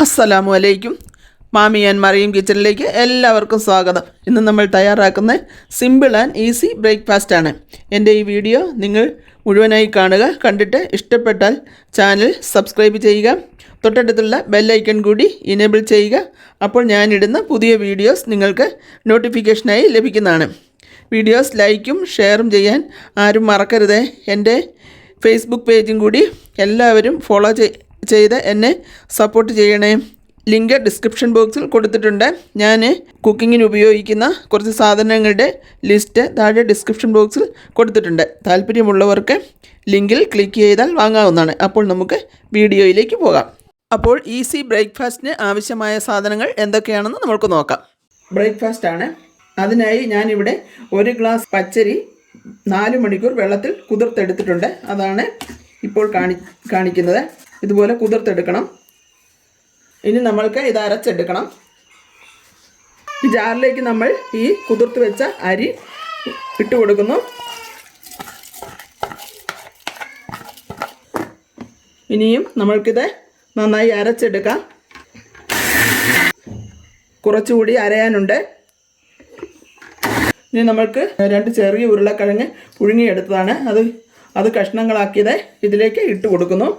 അസ്സലാമു അലൈക്കും. മാമി ആൻഡ് മറിയം കിച്ചണിലേക്ക് എല്ലാവർക്കും സ്വാഗതം. ഇന്ന് നമ്മൾ തയ്യാറാക്കുന്ന സിമ്പിൾ ആൻഡ് ഈസി ബ്രേക്ക്ഫാസ്റ്റ് ആണ്. എൻ്റെ ഈ വീഡിയോ നിങ്ങൾ മുഴുവനായി കാണുക. കണ്ടിട്ട് ഇഷ്ടപ്പെട്ടാൽ ചാനൽ സബ്സ്ക്രൈബ് ചെയ്യുക. തൊട്ടടുത്തുള്ള ബെല്ലൈക്കൺ കൂടി ഇനേബിൾ ചെയ്യുക. അപ്പോൾ ഞാനിടുന്ന പുതിയ വീഡിയോസ് നിങ്ങൾക്ക് നോട്ടിഫിക്കേഷനായി ലഭിക്കുന്നതാണ്. വീഡിയോസ് ലൈക്കും ഷെയറും ചെയ്യാൻ ആരും മറക്കരുത്. എൻ്റെ ഫേസ്ബുക്ക് പേജും കൂടി എല്ലാവരും ഫോളോ ചെയ്ത് എന്നെ സപ്പോർട്ട് ചെയ്യണേ. ലിങ്ക് ഡിസ്ക്രിപ്ഷൻ ബോക്സിൽ കൊടുത്തിട്ടുണ്ട്. ഞാൻ കുക്കിങ്ങിന് ഉപയോഗിക്കുന്ന കുറച്ച് സാധനങ്ങളുടെ ലിസ്റ്റ് താഴെ ഡിസ്ക്രിപ്ഷൻ ബോക്സിൽ കൊടുത്തിട്ടുണ്ട്. താല്പര്യമുള്ളവർക്ക് ലിങ്കിൽ ക്ലിക്ക് ചെയ്താൽ വാങ്ങാവുന്നതാണ്. അപ്പോൾ നമുക്ക് വീഡിയോയിലേക്ക് പോകാം. അപ്പോൾ ഈസി ബ്രേക്ക്ഫാസ്റ്റിന് ആവശ്യമായ സാധനങ്ങൾ എന്തൊക്കെയാണെന്ന് നമുക്ക് നോക്കാം. ബ്രേക്ക്ഫാസ്റ്റ് ആണ്. അതിനായി ഞാനിവിടെ 1 ഗ്ലാസ് പച്ചരി 4 മണിക്കൂർ വെള്ളത്തിൽ കുതിർത്തെടുത്തിട്ടുണ്ട്. അതാണ് ഇപ്പോൾ കാണിക്കുന്നത്. ഇതുപോലെ കുതിർത്തെടുക്കണം. ഇനി നമ്മൾക്ക് ഇത് അരച്ചെടുക്കണം. ഈ ജാറിലേക്ക് നമ്മൾ ഈ കുതിർത്ത് വെച്ച അരി ഇട്ട് കൊടുക്കുന്നു. ഇനിയും നമ്മൾക്കിത് നന്നായി അരച്ചെടുക്കാം. കുറച്ചുകൂടി അരയാനുണ്ട്. ഇനി നമ്മൾക്ക് 2 ചെറിയ ഉരുളക്കിഴങ്ങ് പുഴുങ്ങിയെടുത്തതാണ്. അത് കഷ്ണങ്ങളാക്കിയത് ഇതിലേക്ക് ഇട്ട് കൊടുക്കുന്നു.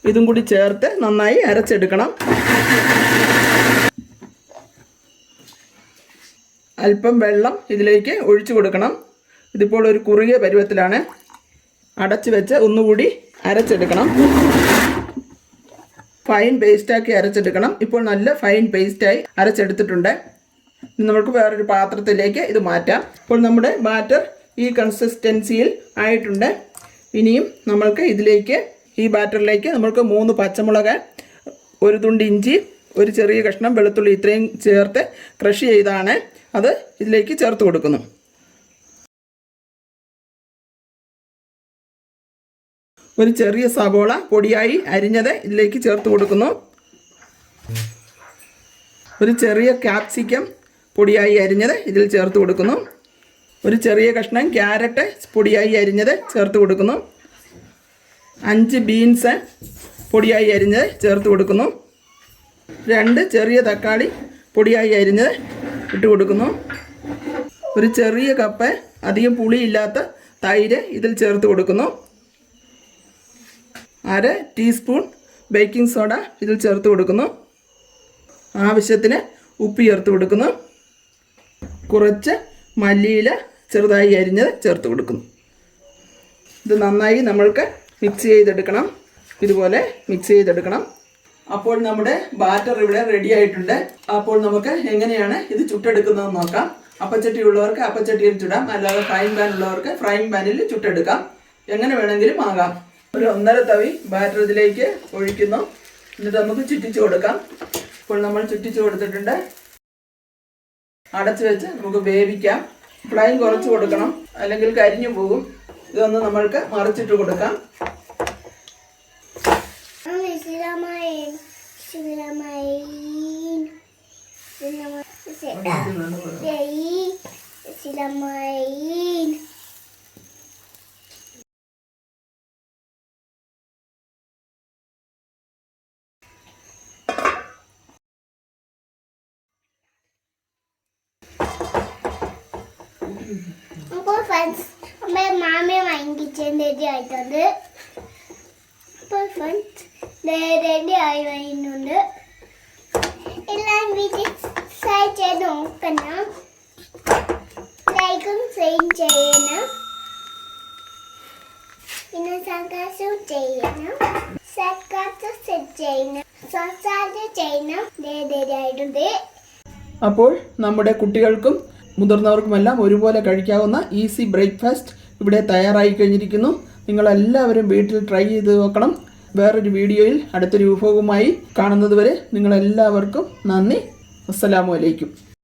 ഇതും കൂടി ചേർത്ത് നന്നായി അരച്ചെടുക്കണം. അല്പം വെള്ളം ഇതിലേക്ക് ഒഴിച്ചു കൊടുക്കണം. ഇതിപ്പോൾ ഒരു കുറുകിയ പരുവത്തിലാണ്. അടച്ചു വെച്ച് ഒന്നുകൂടി അരച്ചെടുക്കണം. ഫൈൻ പേസ്റ്റാക്കി അരച്ചെടുക്കണം. ഇപ്പോൾ നല്ല ഫൈൻ പേസ്റ്റായി അരച്ചെടുത്തിട്ടുണ്ട്. ഇനി നമുക്ക് വേറൊരു പാത്രത്തിലേക്ക് ഇത് മാറ്റാം. ഇപ്പോൾ നമ്മുടെ ബാറ്റർ ഈ കൺസിസ്റ്റൻസിയിൽ ആയിട്ടുണ്ട്. ഇനിയും നമ്മൾക്ക് ഇതിലേക്ക് ഈ ബാറ്ററിലേക്ക് നമുക്ക് 3 പച്ചമുളക്, 1 തുണ്ട് ഇഞ്ചി, ഒരു ചെറിയ കഷ്ണം വെളുത്തുള്ളി ഇത്രയും ചേർത്ത് ക്രഷ് ചെയ്താണ് അത് ഇതിലേക്ക് ചേർത്ത് കൊടുക്കുന്നു. ഒരു ചെറിയ സവോള പൊടിയായി അരിഞ്ഞത് ഇതിലേക്ക് ചേർത്ത് കൊടുക്കുന്നു. ഒരു ചെറിയ ക്യാപ്സിക്കം പൊടിയായി അരിഞ്ഞത് ഇതിൽ ചേർത്ത് കൊടുക്കുന്നു. ഒരു ചെറിയ കഷ്ണം ക്യാരറ്റ് പൊടിയായി അരിഞ്ഞത് ചേർത്ത് കൊടുക്കുന്നു. 5 ബീൻസ് പൊടിയായി അരിഞ്ഞത് ചേർത്ത് കൊടുക്കുന്നു. 2 ചെറിയ തക്കാളി പൊടിയായി അരിഞ്ഞത് ഇട്ട് കൊടുക്കുന്നു. ഒരു ചെറിയ കപ്പ് അധികം പുളിയില്ലാത്ത തൈര് ഇതിൽ ചേർത്ത് കൊടുക്കുന്നു. 1/2 ടീസ്പൂൺ ബേക്കിംഗ് സോഡ ഇതിൽ ചേർത്ത് കൊടുക്കുന്നു. ആവശ്യത്തിന് ഉപ്പ് ചേർത്ത് കൊടുക്കുന്നു. കുറച്ച് മല്ലിയില ചെറുതായി അരിഞ്ഞത് ചേർത്ത് കൊടുക്കുന്നു. ഇത് നന്നായി നമ്മൾക്ക് മിക്സ് ചെയ്തെടുക്കണം. ഇതുപോലെ മിക്സ് ചെയ്തെടുക്കണം. അപ്പോൾ നമ്മുടെ ബാറ്റർ ഇവിടെ റെഡി ആയിട്ടുണ്ട്. അപ്പോൾ നമുക്ക് എങ്ങനെയാണ് ഇത് ചുട്ടെടുക്കുന്നതെന്ന് നോക്കാം. അപ്പച്ചട്ടി ഉള്ളവർക്ക് അപ്പച്ചട്ടിയിൽ ചുടാം. അല്ലാതെ ഫ്രൈങ് പാൻ ഉള്ളവർക്ക് ഫ്രൈങ് പാനിൽ ചുട്ടെടുക്കാം. എങ്ങനെ വേണമെങ്കിലും ആകാം. ഒരു 1.5 തവി ബാറ്റർ ഇതിലേക്ക് ഒഴിക്കുന്നു. എന്നിട്ട് നമുക്ക് ചുറ്റിച്ചു കൊടുക്കാം. ഇപ്പോൾ നമ്മൾ ചുറ്റിച്ചു കൊടുത്തിട്ടുണ്ട്. അടച്ചു വെച്ച് നമുക്ക് വേവിക്കാം. ഫ്ലെയിം കുറച്ച് കൊടുക്കണം, അല്ലെങ്കിൽ കരിഞ്ഞു പോകും. ഇതൊന്ന് നമ്മൾക്ക് മറിച്ചിട്ട് കൊടുക്കാം. അപ്പോൾ ഫ്രണ്ട്സ്, നമ്മുടെ മാമിയും കിച്ചൺ റെഡി ആയിട്ടുണ്ട്. അപ്പോൾ ഫ്രണ്ട്സ് റെഡി ആയി വരുന്നുണ്ട്. എല്ലാം വീട്ടിൽ ട്രൈ ചെയ്ത് നോക്കണം. ലൈക്കും ഷെയർ ചെയ്യണം. പിന്നെ സബ്സ്ക്രൈബ് ചെയ്യണം. സബ്സ്ക്രൈബ് ചെയ്യണം. റെഡി ആയിട്ടുണ്ട്. അപ്പോൾ നമ്മുടെ കുട്ടികൾക്കും മുതിർന്നവർക്കുമെല്ലാം ഒരുപോലെ കഴിക്കാവുന്ന ഈസി ബ്രേക്ക്ഫാസ്റ്റ് ഇവിടെ തയ്യാറായി കഴിഞ്ഞിരിക്കുന്നു. നിങ്ങളെല്ലാവരും വീട്ടിൽ ട്രൈ ചെയ്ത് നോക്കണം. വേറൊരു വീഡിയോയിൽ അടുത്തൊരു വിഭവവുമായി കാണുന്നതുവരെ നിങ്ങളെല്ലാവർക്കും നന്ദി. അസ്സലാമു അലൈക്കും.